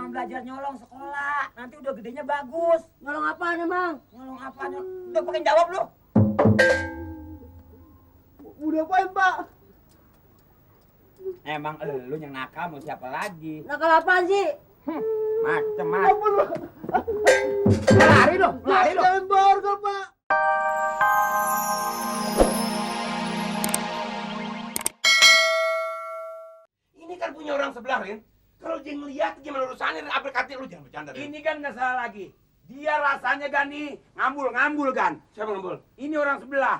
jangan belajar nyolong sekolah. Nanti udah gedenya bagus. Nyolong apaan emang? Nyolong apanya? Udah pakai jawab lu. Udah apain, Pak? Emang lu yang nakal mau siapa lagi? Nakal apaan sih? Macem-macem. Ampun, Pak. Lari lu, lari lu. Jangan borgol, Pak. Ini kan punya orang sebelah, Rin. Kalau dia ngeliat gimana urusannya, apa kata lu jangan bercanda, Rin. Ini kan nggak salah lagi. Dia rasanya kan nih ngambul kan. Siapa ngambul? Ini orang sebelah.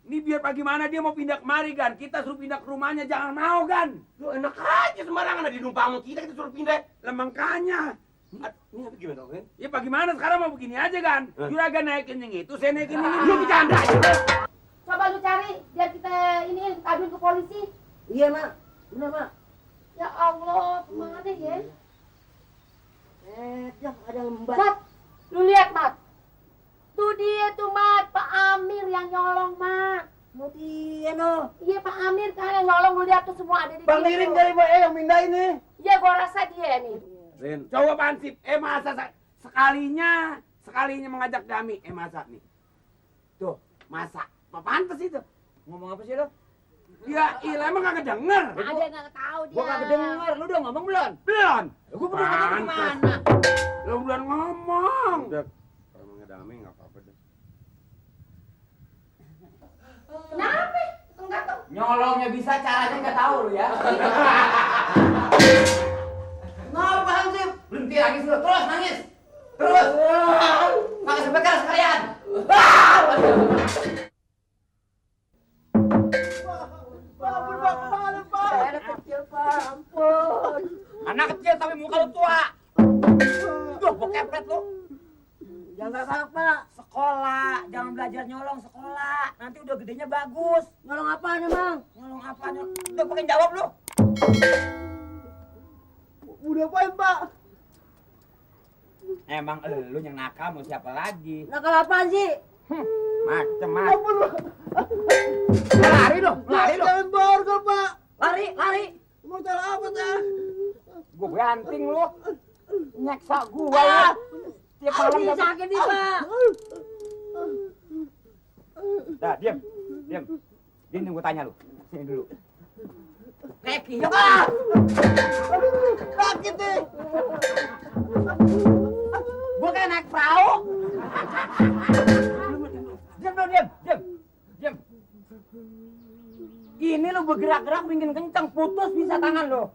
Ini biar bagaimana dia mau pindah kemari kan. Kita suruh pindah ke rumahnya jangan mau kan. Lu enak aja sembarangan ada di numpang sama kita suruh pindah. Lah makanya. Ini apa gimana, Rin? Ya bagaimana sekarang mau begini aja kan. Juragan naikin yang itu, saya naikin yang Lu ini. bercanda aja. Coba lu cari biar kita ini aduin ke polisi. Iya, Mak. Bener, Mak. Ya Allah, kemana ya? Dah, ada yang membat. Mat, lu lihat Mat. Tuh dia tuh Mat, Pak Amir yang nyolong Mat. Mau dia no. Iya Pak Amir kan yang nyolong, lu lihat tuh semua ada di Bang dia Iring tuh. dari Mbak yang mindah ini. Iya gua rasa dia nih. Rin, coba pansip. Masa sekalinya mengajak Dami. Masa nih. Tuh, masa. Apa pantas itu? Ngomong apa sih lu? Ya ilah emang kagak denger. Ada yang nggak tahu dia. Gua kagak denger. Lu udah ngomong belum? Belum. Gua belum ngomong gimana? Lu belum ngomong. Udah, emangnya damai nggak apa-apa deh. Kenapa? Enggak tuh. Nyolongnya bisa, caranya nggak tahu lu ya. Ngapa Hansip? Berhenti nangis lu, terus nangis. Terus. Pakai sampai keras sekalian. Ampun, Pak. Kemana, Pak? Anak kecil, Pak. Ampun. Anak kecil tapi muka lu tua. Duh, gua kepret lu. Jangan galak, Pak. Sekolah, jangan belajar nyolong sekolah. Nanti udah gedenya bagus. Nyolong apaan emang? Nyolong apanya? Udah pakai jawab lu. Udah apain, Pak? Emang lu yang nakal mau siapa lagi? Nakal apaan sih? Macem-macem. Ampun, Pak. Lari lu, lari lu. Jangan borgol, Pak. Lari, lari. Mau cara apa, dah? Gua banting lu. Nyeksa gua lu. Tiap malam Aduh, sakit nih, Pak. Dah, diam. Diam. Diam gua tanya lu. Sini dulu. Kayak kiyok. Sakit nih. Gua kayak naik perahu. Diam, diam, diam. Diam. Ini lu bergerak-gerak bikin kenceng, putus bisa tangan lu.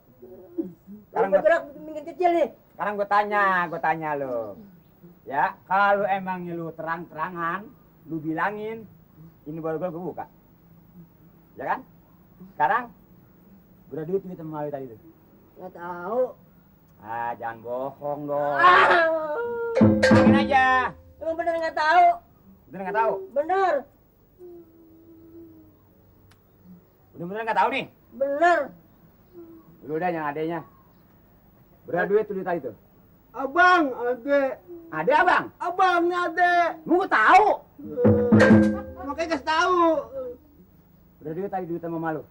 Sekarang gua, Bergerak bikin kecil nih. sekarang gua tanya lu. Ya, kalau emangnya lu terang-terangan, lu bilangin, ini borgol gua buka. Ya kan? Sekarang, berapa duit sama tadi itu? Nggak tahu. Ah, jangan bohong dong. Ah. Bilangin aja. Emang bener nggak tahu? Bener nggak tahu? Bener. Bener-bener nggak tahu nih? Bener. Lu udah yang adenya. Berapa duit tuh tadi tuh? Abang, adek. Ada abang? Abangnya adek. Gua tahu. Makanya kasih tahu. Berapa duit tadi duit sama malu?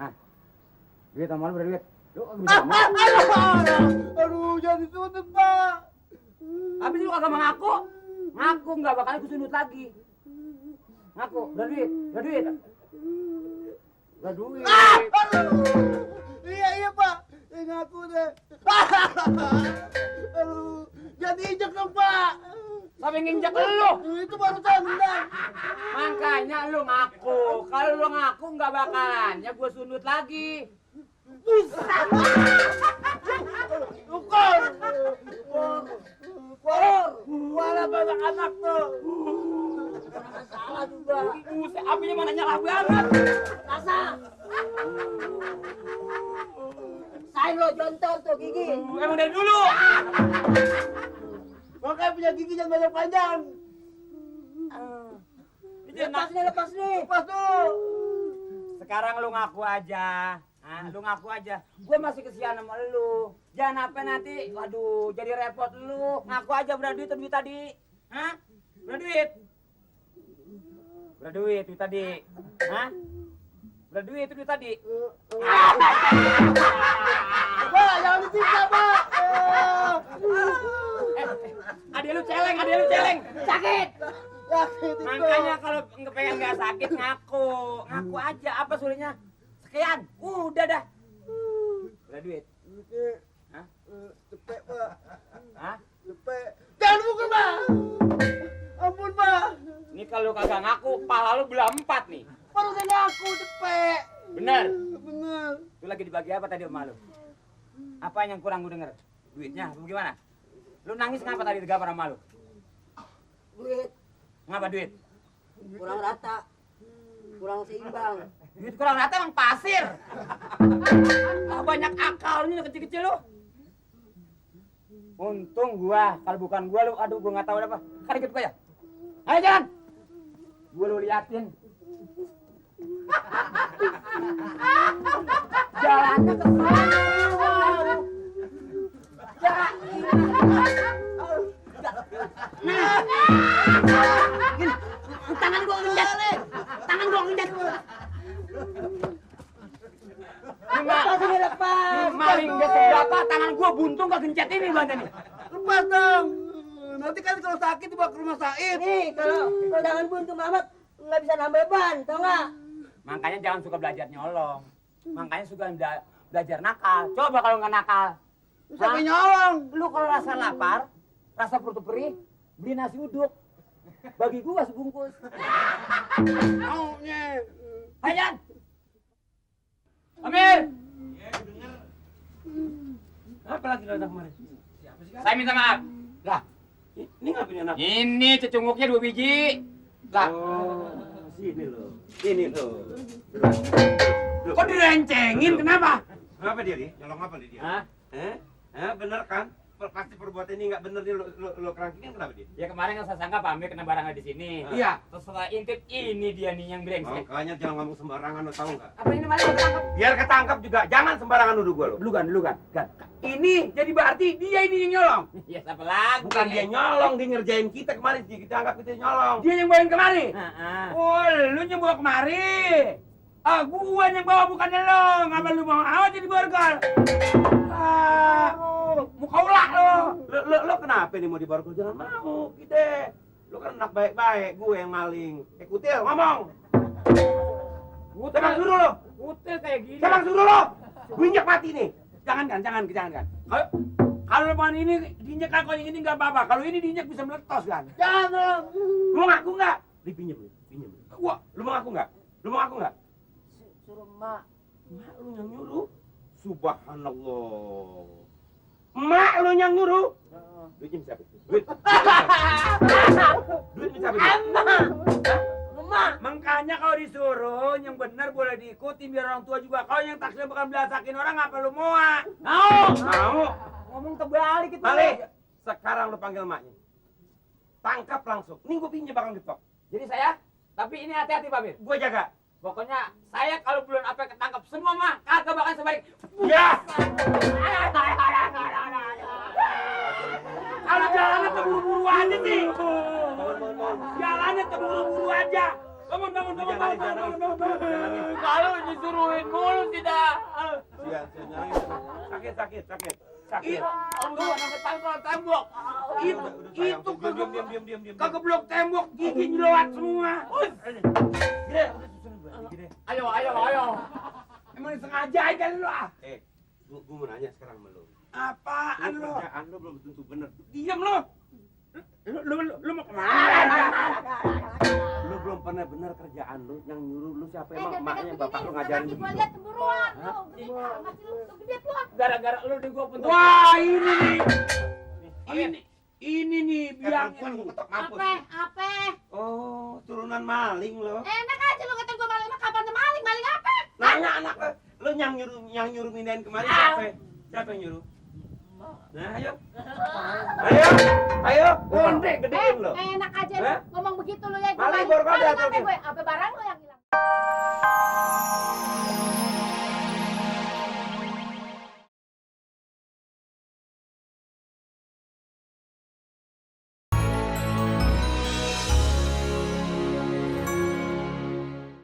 Hah? Duit sama malu berapa duit? Lu duit sama malu? Aduh, jangan ditutup, Pak. Habis lu kagak mengaku? Ngaku nggak bakal aku sundut lagi. Ngaku, berapa duit? Berapa duit? Berapa duit? Iya, Pak. Ngaku deh. Aduh, jangan diinjak dong, Pak. Sampai nginjak lu. Itu baru tendang. Makanya lu ngaku. Kalau lu ngaku nggak bakalan ya gua sundut lagi. Ukur. Wala banyak anak tuh. Salah juga. Buset, apinya mana nyala banget. Rasa. Saya lo jontor tuh gigi. Emang dari dulu. Makanya punya gigi jangan banyak panjang. Lepas nih. Lepas dulu. Sekarang lu ngaku aja. Lu ngaku aja. Gue masih kesian sama lu. Jangan apa nanti, waduh, jadi repot lu. Ngaku aja berapa duit duit tadi? Hah? Berapa duit? Berapa duit tadi? Hah? Udah duit itu duit tadi. Pak, jangan disiksa, Pak. Adek lu celeng. Sakit. Sakit itu. Makanya kalau pengen nggak sakit ngaku aja. Apa sulitnya? Sekian, udah dah. Udah duit. Hah? Cepet, Pak. Hah? Cepet. Jangan pukul, Pak. Ampun, Pak. Ini kalau kagak ngaku, pala lu belah 4 nih. Baru saya aku cepet. Bener. Bener. Lu lagi dibagi apa tadi sama lu? Apa yang kurang gue denger? Duitnya, apa gimana? Lu nangis ngapa tadi digambar sama lu? Duit Ngapa duit? kurang rata. Kurang seimbang. Duit kurang rata emang pasir. Ah, banyak akalnya kecil-kecil lu. Untung gua, kalau bukan gua lu, aduh gua nggak tahu apa. Kan ikut gua ya. Ayo jalan. Gua lu liatin. Jalannya ke sana. Tangan gua ngendat. Tangan gua ngendat. Lepas ini lepas. Maling gak seberapa, tangan gua buntung kegencet ini banda nih. Lepas dong. Nanti kan kalau sakit dibawa ke rumah sakit. Nih, kalau tangan buntung amat nggak bisa nambah ban, tau nggak? Makanya jangan suka belajar nyolong. Makanya suka belajar nakal. Coba kalau nggak nakal. Siapa Hah? nyolong? Lu kalau rasa lapar, rasa perut perih, beli nasi uduk. Bagi gua sebungkus. Maunya. Ayan. Amir, Apa lagi datang kemarin? Siapa sih, Kak? saya minta maaf. Lah, Ini ngapain anak? ini cecunguknya 2 biji. Lah, Oh, sini loh. Sini loh. Kok direncengin? Kenapa? Kenapa dia, Di? Nyolong apa dia? hah? Bener kan? Pasti perbuatan ini nggak bener nih lo kerangkingin kenapa dia? Ya kemarin kan saya sangka Pak Amir kena barangnya di sini. Iya. Terus setelah intip ini dia nih yang brengsek. Makanya jangan ngomong sembarangan lo tahu nggak? Apa ini malah ketangkep? Biar ketangkap juga, jangan sembarangan nuduh gua lo. Dulu kan. Ini jadi berarti dia ini yang nyolong. Ya siapa lagi? Bukan dia nyolong, dia ngerjain kita kemarin, kita anggap kita nyolong. Dia yang bawain kemari. Heeh. Oh, lu yang bawa kemari. Ah, gua yang bawa bukan lo. Ngapa lu mau awet jadi borgol? Ah, muka ulah lo. Lo kenapa nih mau diborgol? Jangan mau, kita. Lo kan anak baik-baik, gue yang maling. Kutil, ngomong. Siapa yang suruh lo? Kutil kayak gini. Siapa yang suruh lo? Gue injak mati nih. Jangan. Kalau pohon ini diinjek kalau yang ini nggak apa-apa. Kalau ini diinjek bisa meletos kan. Jangan. Lu mau ngaku nggak? Dipinjem. Wah, Lu mau ngaku nggak? Suruh mak. Mak lu yang nyuruh. Subhanallah. Mak lu yang nyuruh. Duitnya siapa? Duit siapa? Mak. makanya kalau disuruh yang benar boleh diikuti biar orang tua juga. Kalau yang taksir bukan belasakin orang apa lu mau? Mau. Ngomong terbalik itu. Balik. Sekarang lu panggil maknya. Tangkap langsung. Nih gue pinjam bakal getok. Jadi saya, tapi ini hati-hati Pak Amir. Gue jaga. Pokoknya saya kalau belum apa ketangkap semua mah kagak bakal sebalik. Ya. Kalau jalannya terburu-buru aja sih. Jalannya terburu-buru aja. Bangun. Kalau disuruhin mulu tidak. Sakit. Aduh, sampai tangkal tembok. Itu Diam. kagak blok tembok, gigi nyeloat semua. Gede. Ayo. Emang sengaja aja lu ah. Gue mau nanya sekarang sama lu. Apaan lu? Kerjaan lu belum tentu bener. Diam lu. Lu mau kemana? Lu belum pernah bener kerjaan lu. Yang nyuruh lu siapa Eh, emang jangan emaknya begini, bapak lu sama ngajarin lagi gua begitu. lihat cemburuan. Tuh, gede banget sih lu. Tuh, gede lu ah. Gara-gara lu di gua pun. Wah, ini nih. Ini nih biang Perempuan ini. gua ketok mampus. Apa? Oh, turunan maling lo. Enak aja lu kata gua maling mah kapan maling? Maling apa? Nanya anak lu yang nyuruh mindahin kemarin siapa? Siapa yang nyuruh? Nah, ayo. Gede gedein lo. Enak aja lu Hah? ngomong begitu lu ya. Maling baru kau Maling datang. apa gue? Apa barang lu yang